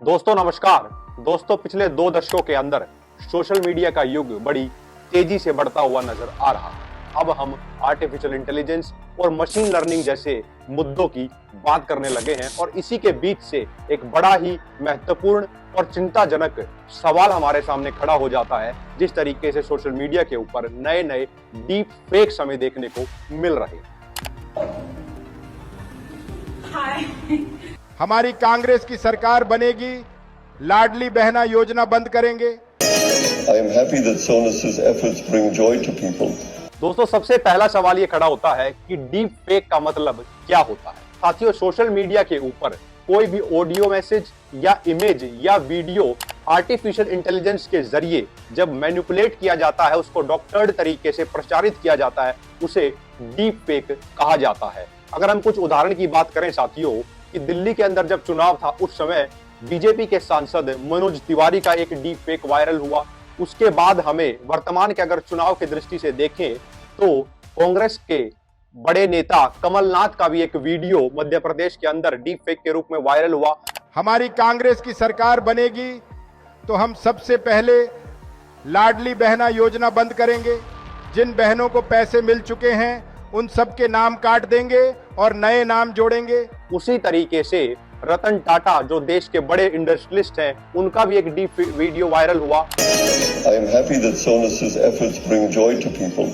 दोस्तों नमस्कार। दोस्तों पिछले 2 दशकों के अंदर सोशल मीडिया का युग बड़ी तेजी से बढ़ता हुआ नजर आ रहा है। अब हम आर्टिफिशियल इंटेलिजेंस और मशीन लर्निंग जैसे मुद्दों की बात करने लगे हैं और इसी के बीच से एक बड़ा ही महत्वपूर्ण और चिंताजनक सवाल हमारे सामने खड़ा हो जाता है। जिस तरीके से सोशल मीडिया के ऊपर नए नए डीप फेक्स हमें देखने को मिल रहे हैं। हमारी कांग्रेस की सरकार बनेगी, लाडली बहना योजना बंद करेंगे। I am happy that Sonus's efforts bring joy to people. दोस्तों सबसे पहला सवाल ये खड़ा होता है कि डीप फेक का मतलब क्या होता है। साथियों, सोशल मीडिया के ऊपर कोई भी ऑडियो मैसेज या इमेज या वीडियो आर्टिफिशियल इंटेलिजेंस के जरिए जब मैनिपुलेट किया जाता है, उसको डॉक्टर्ड तरीके से प्रचारित किया जाता है, उसे डीप फेक कहा जाता है। अगर हम कुछ उदाहरण की बात करें साथियों, कि दिल्ली के अंदर जब चुनाव था उस समय बीजेपी के सांसद मनोज तिवारी का एक डीप फेक वायरल हुआ। उसके बाद हमें वर्तमान के अगर चुनाव की दृष्टि से देखें तो कांग्रेस के बड़े नेता कमलनाथ का भी एक वीडियो मध्य प्रदेश के अंदर डीप फेक के रूप में वायरल हुआ। हमारी कांग्रेस की सरकार बनेगी तो हम सबसे पहले लाडली बहना योजना बंद करेंगे। जिन बहनों को पैसे मिल चुके हैं उन सबके नाम काट देंगे और नए नाम जोड़ेंगे। उसी तरीके से रतन टाटा जो देश के बड़े इंडस्ट्रियलिस्ट हैं, उनका भी एक डीप वीडियो वायरल हुआ। I am happy that Sonus's efforts bring joy to people,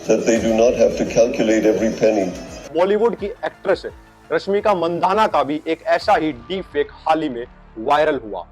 that they do not have to calculate every penny. Bollywood की एक्ट्रेस रश्मिका मंदाना का भी एक ऐसा ही डीप फेक हाल ही में वायरल हुआ।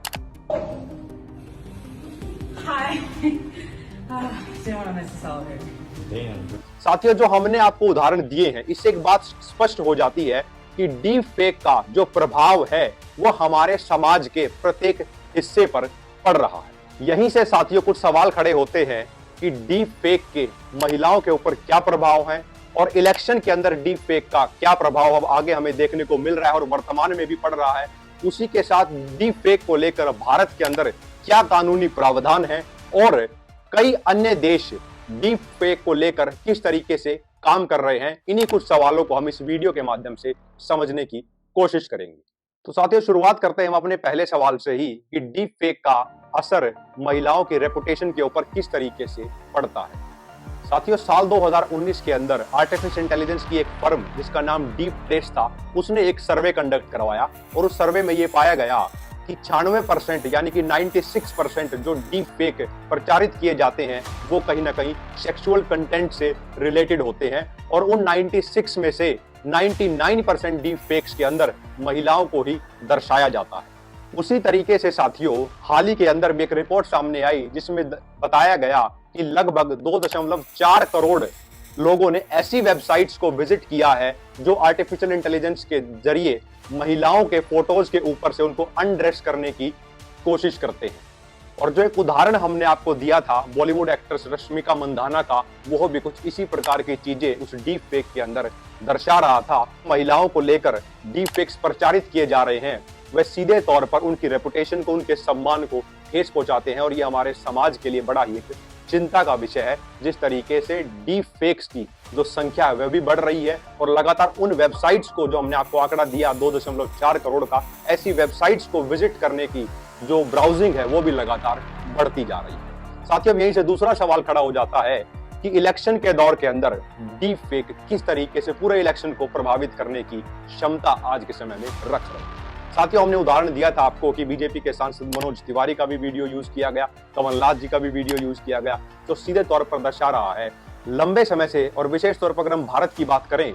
साथियों, जो हमने आपको उदाहरण दिए हैं, इससे एक बात स्पष्ट हो जाती है कि डीप फेक का जो प्रभाव है वो हमारे समाज के प्रत्येक हिस्से पर पड़ रहा है। यहीं से साथियों कुछ सवाल खड़े होते हैं कि डीप फेक के महिलाओं के ऊपर क्या प्रभाव है और इलेक्शन के अंदर डीप फेक का क्या प्रभाव अब आगे हमें देखने को मिल रहा है और वर्तमान में भी पड़ रहा है। उसी के साथ डीप फेक को लेकर भारत के अंदर क्या कानूनी प्रावधान है और कई अन्य देश डीप फेक को लेकर किस तरीके से काम कर रहे हैं, इन्हीं कुछ सवालों को हम इस वीडियो के माध्यम से समझने की कोशिश करेंगे। तो साथियों शुरुआत करते हैं हम अपने पहले सवाल से ही कि डीप फेक का असर महिलाओं की रेपुटेशन के ऊपर किस तरीके से पड़ता है। साथियों, साल 2019 के अंदर आर्टिफिशियल इंटेलिजेंस की एक फर्म जिसका नाम डीप प्लेस था, उसने एक सर्वे कंडक्ट करवाया और उस सर्वे में यह पाया गया कि 96% यानी कि 96% जो डीप फेक प्रचारित किए जाते हैं वो कहीं ना कहीं सेक्सुअल कंटेंट से रिलेटेड होते हैं और उन 96 में से 99% डीप फेक्स के अंदर महिलाओं को ही दर्शाया जाता है। उसी तरीके से साथियों हाल ही के अंदर भी एक रिपोर्ट सामने आई जिसमें बताया गया कि लगभग 2.4 करोड़ लोगों ने ऐसी वेबसाइट्स को विजिट किया है जो आर्टिफिशियल इंटेलिजेंस के जरिए महिलाओं के फोटोज के ऊपर से उनको अनड्रेस करने की कोशिश करते हैं। और जो एक उदाहरण हमने आपको दिया था बॉलीवुड एक्ट्रेस रश्मिका मंदाना का, वो भी कुछ इसी प्रकार की चीजें उस डीप फेक के अंदर दर्शा रहा था। महिलाओं को लेकर डीप फेक्स प्रचारित किए जा रहे हैं, वह सीधे तौर पर उनकी रेपुटेशन को, उनके सम्मान को ठेस पहुंचाते हैं और ये हमारे समाज के लिए बड़ा ही एक चिंता का विषय है। जिस तरीके से डीप फेक्स की जो संख्या है वह भी बढ़ रही है और लगातार उन वेबसाइट्स को, जो हमने आपको आंकड़ा दिया 2.4 करोड़ का, ऐसी वेबसाइट्स को विजिट करने की जो ब्राउजिंग है वो भी लगातार बढ़ती जा रही है। साथियों, यहीं से दूसरा सवाल खड़ा हो जाता है कि इलेक्शन के दौर के अंदर डीप फेक किस तरीके से पूरे इलेक्शन को प्रभावित करने की क्षमता आज के समय में रख रहे हैं। साथियों, हमने उदाहरण दिया था आपको कि बीजेपी के सांसद मनोज तिवारी का भी वीडियो यूज किया गया, कमलनाथ जी का भी वीडियो यूज किया गया, तो सीधे तौर पर दर्शा रहा है लंबे समय से। और विशेष तौर पर अगर हम भारत की बात करें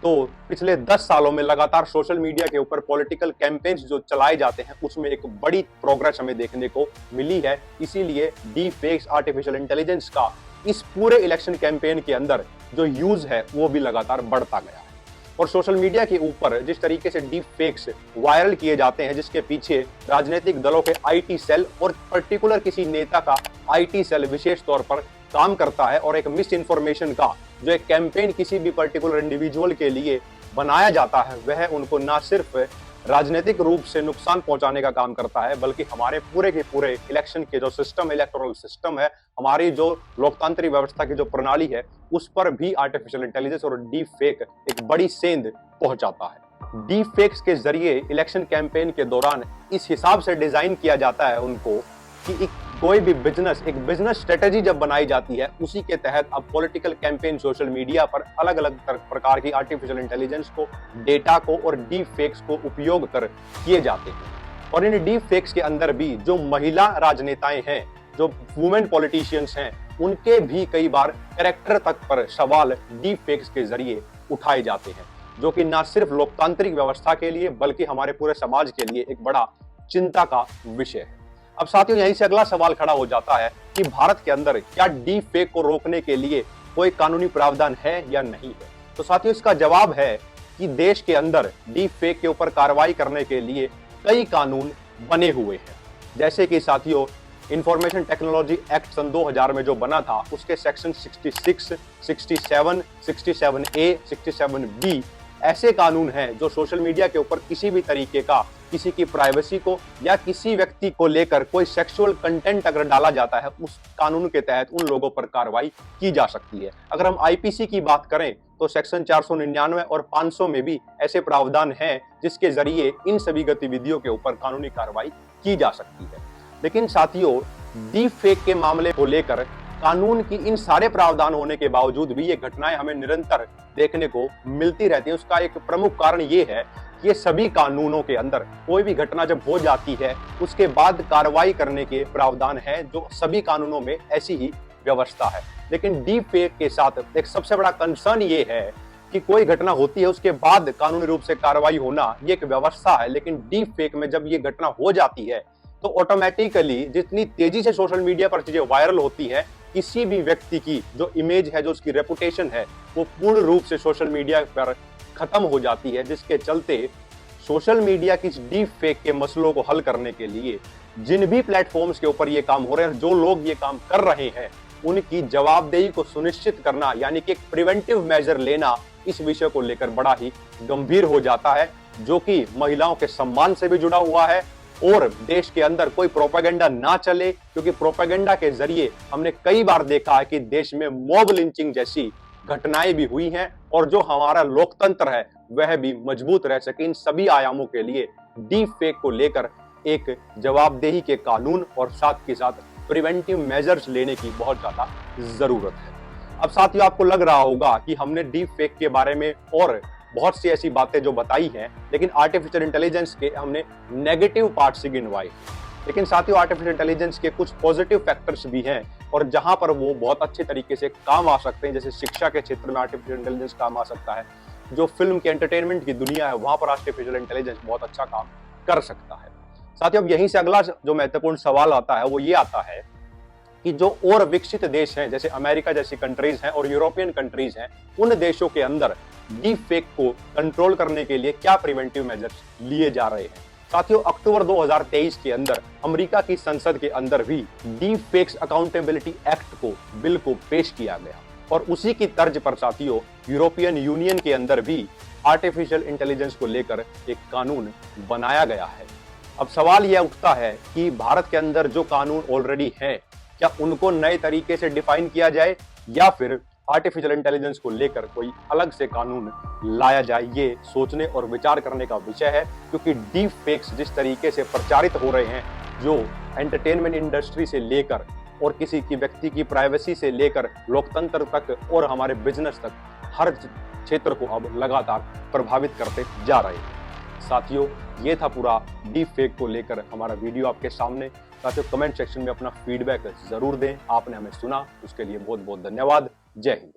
तो पिछले 10 सालों में लगातार सोशल मीडिया के ऊपर पॉलिटिकल कैंपेन्स जो चलाए जाते हैं उसमें एक बड़ी प्रोग्रेस हमें देखने को मिली है। इसीलिए डीप फेक्स आर्टिफिशियल इंटेलिजेंस का इस पूरे इलेक्शन कैंपेन के अंदर जो यूज है वो भी लगातार बढ़ता गया है। और सोशल मीडिया के ऊपर जिस तरीके से डीप फेक्स वायरल किए जाते हैं, जिसके पीछे राजनीतिक दलों के आईटी सेल और पर्टिकुलर किसी नेता का आईटी सेल विशेष तौर पर काम करता है और एक मिस इन्फॉर्मेशन का जो एक कैंपेन किसी भी पर्टिकुलर इंडिविजुअल के लिए बनाया जाता है, वह उनको ना सिर्फ राजनीतिक रूप से नुकसान पहुंचाने का काम करता है, बल्कि हमारे पूरे के पूरे इलेक्शन के जो सिस्टम, इलेक्टोरल सिस्टम है, हमारी जो लोकतांत्रिक व्यवस्था की जो प्रणाली है, उस पर भी आर्टिफिशियल इंटेलिजेंस और डीप फेक एक बड़ी सेंध पहुंचाता है। डीप फेक्स के जरिए इलेक्शन कैंपेन के दौरान इस हिसाब से डिजाइन किया जाता है उनको कि कोई भी एक बिजनेस स्ट्रेटेजी जब बनाई जाती है, उसी के तहत अब पॉलिटिकल कैंपेन सोशल मीडिया पर अलग अलग प्रकार की आर्टिफिशियल इंटेलिजेंस को, डेटा को और डीप फेक्स को उपयोग कर किए जाते हैं। और इन डीप फेक्स के अंदर भी जो महिला राजनेताएं हैं, जो वुमेन पॉलिटिशियंस हैं, उनके भी कई बार कैरेक्टर तक पर सवाल डीप फेक्स के जरिए उठाए जाते हैं, जो कि न सिर्फ लोकतांत्रिक व्यवस्था के लिए बल्कि हमारे पूरे समाज के लिए एक बड़ा चिंता का विषय है। अब साथियों, यहीं से अगला सवाल खड़ा हो जाता है कि भारत के अंदर क्या डीप फेक को रोकने के लिए कोई कानूनी प्रावधान है या नहीं है। तो साथियों, इसका जवाब है कि देश के अंदर डीप फेक के ऊपर कार्रवाई करने के लिए कई कानून बने हुए हैं। जैसे कि साथियों, इंफॉर्मेशन टेक्नोलॉजी एक्ट सन 2000 में जो बना था, उसके सेक्शन 66, 67, 67A, 67B ऐसे कानून हैं जो सोशल मीडिया के ऊपर किसी भी तरीके का किसी की प्राइवेसी को या किसी व्यक्ति को लेकर कोई सेक्सुअल कंटेंट अगर डाला जाता है, उस कानून के तहत उन लोगों पर कार्रवाई की जा सकती है। अगर हम आईपीसी की बात करें तो सेक्शन 499 और 500 में भी ऐसे प्रावधान हैं जिसके जरिए इन सभी गतिविधियों के ऊपर कानूनी कार्रवाई की जा सकती है। लेकिन साथियों, डीप फेक के मामले को लेकर कानून की इन सारे प्रावधान होने के बावजूद भी ये घटनाएं हमें निरंतर देखने को मिलती रहती हैं। उसका एक प्रमुख कारण ये है कि ये सभी कानूनों के अंदर कोई भी घटना जब हो जाती है, उसके बाद कार्रवाई करने के प्रावधान हैं, जो सभी कानूनों में ऐसी ही व्यवस्था है। लेकिन डीप फेक के साथ एक सबसे बड़ा कंसर्न ये है कि कोई घटना होती है, उसके बाद कानूनी रूप से कार्रवाई होना ये एक व्यवस्था है। लेकिन डीप फेक में जब ये घटना हो जाती है तो ऑटोमेटिकली जितनी तेजी से सोशल मीडिया पर चीजें वायरल होती है, किसी भी व्यक्ति की जो इमेज है, जो उसकी रेपुटेशन है, वो पूर्ण रूप से सोशल मीडिया पर खत्म हो जाती है। जिसके चलते सोशल मीडिया की डीप फेक के मसलों को हल करने के लिए जिन भी प्लेटफॉर्म्स के ऊपर ये काम हो रहे हैं, जो लोग ये काम कर रहे हैं, उनकी जवाबदेही को सुनिश्चित करना, यानी कि एक प्रिवेंटिव मेजर लेना, इस विषय को लेकर बड़ा ही गंभीर हो जाता है, जो कि महिलाओं के सम्मान से भी जुड़ा हुआ है। और देश के अंदर कोई प्रोपेगेंडा ना चले, क्योंकि प्रोपेगेंडा के जरिए हमने कई बार देखा है कि देश में मॉब लिंचिंग जैसी घटनाएं भी हुई हैं, और जो हमारा लोकतंत्र है वह भी मजबूत रह सके। इन सभी आयामों के लिए डीप फेक को लेकर एक जवाबदेही के कानून और साथ के साथ प्रिवेंटिव मेजर्स लेने की बहुत ज्यादा जरूरत है। अब साथियों, आपको लग रहा होगा कि हमने डीप फेक के बारे में और बहुत सी ऐसी बातें जो बताई हैं, लेकिन आर्टिफिशियल इंटेलिजेंस के हमने नेगेटिव पार्ट से गिनवाए। लेकिन साथियों, आर्टिफिशियल इंटेलिजेंस के कुछ पॉजिटिव फैक्टर्स भी हैं, और जहां पर वो बहुत अच्छे तरीके से काम आ सकते हैं। जैसे शिक्षा के क्षेत्र में आर्टिफिशियल इंटेलिजेंस काम आ सकता है, जो फिल्म के एंटरटेनमेंट की दुनिया है, वहां पर आर्टिफिशियल इंटेलिजेंस बहुत अच्छा काम कर सकता है। साथियों, अब यहीं से अगला जो महत्वपूर्ण सवाल आता है वो ये आता है कि जो और विकसित देश हैं, जैसे अमेरिका जैसी कंट्रीज हैं और यूरोपियन कंट्रीज हैं, उन देशों के अंदर डीप फेक को कंट्रोल करने के लिए क्या प्रिवेंटिव मेजर्स लिए जा रहे हैं। साथियों, अक्टूबर 2023 के अंदर अमेरिका की संसद के अंदर भी डीप फेक्स अकाउंटेबिलिटी एक्ट को बिल को पेश किया गया, और उसी की तर्ज पर साथियों यूरोपियन यूनियन के अंदर भी आर्टिफिशियल इंटेलिजेंस को लेकर एक कानून बनाया गया है। अब सवाल यह उठता है कि भारत के अंदर जो कानून ऑलरेडी हैं, क्या उनको नए तरीके से डिफाइन किया जाए या फिर आर्टिफिशियल इंटेलिजेंस को लेकर कोई अलग से कानून लाया जाए। ये सोचने और विचार करने का विषय है, क्योंकि डीप फेक्स जिस तरीके से प्रचारित हो रहे हैं, जो एंटरटेनमेंट इंडस्ट्री से लेकर और किसी की व्यक्ति की प्राइवेसी से लेकर लोकतंत्र तक और हमारे बिजनेस तक, हर क्षेत्र को अब लगातार प्रभावित करते जा रहे हैं। साथियों, ये था पूरा डीप फेक को लेकर हमारा वीडियो आपके सामने। साथियों, कमेंट सेक्शन में अपना फीडबैक जरूर दें। आपने हमें सुना, उसके लिए बहुत बहुत धन्यवाद। जय हिंद।